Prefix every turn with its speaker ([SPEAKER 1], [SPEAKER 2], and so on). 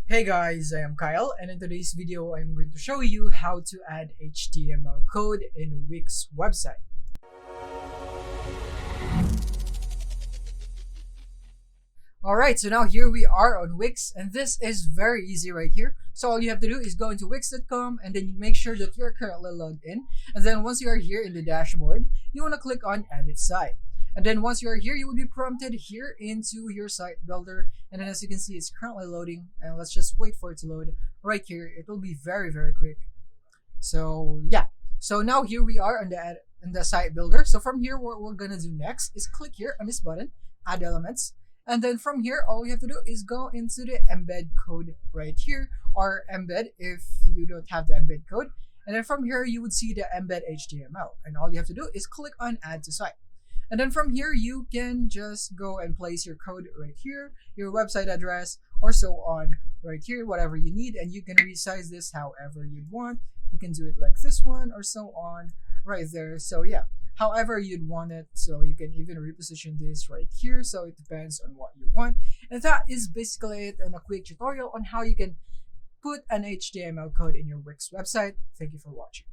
[SPEAKER 1] Hey guys, I am Kyle, and in today's video I'm going to show you how to add HTML code in Wix website. Alright, so now here we are on Wix, and this is very easy right here. So all you have to do is go into wix.com and then you make sure that you're currently logged in. And then once you are here in the dashboard, you want to click on Edit Site. And then once you are here, you will be prompted here into your site builder. And then as you can see, it's currently loading. And let's just wait for it to load right here. It will be very, very quick. So yeah. So now here we are on the site builder. So from here, what we're gonna do next is click here on this button, Add Elements. And then from here, all you have to do is go into the embed code right here, or embed if you don't have the embed code. And then from here, you would see the embed HTML. And all you have to do is click on Add to Site. And then from here, you can just go and place your code right here, your website address, or so on right here, whatever you need. And you can resize this however you'd want. You can do it like this one or so on right there. So yeah, however you'd want it. So you can even reposition this right here. So it depends on what you want. And that is basically it in a quick tutorial on how you can put an HTML code in your Wix website. Thank you for watching.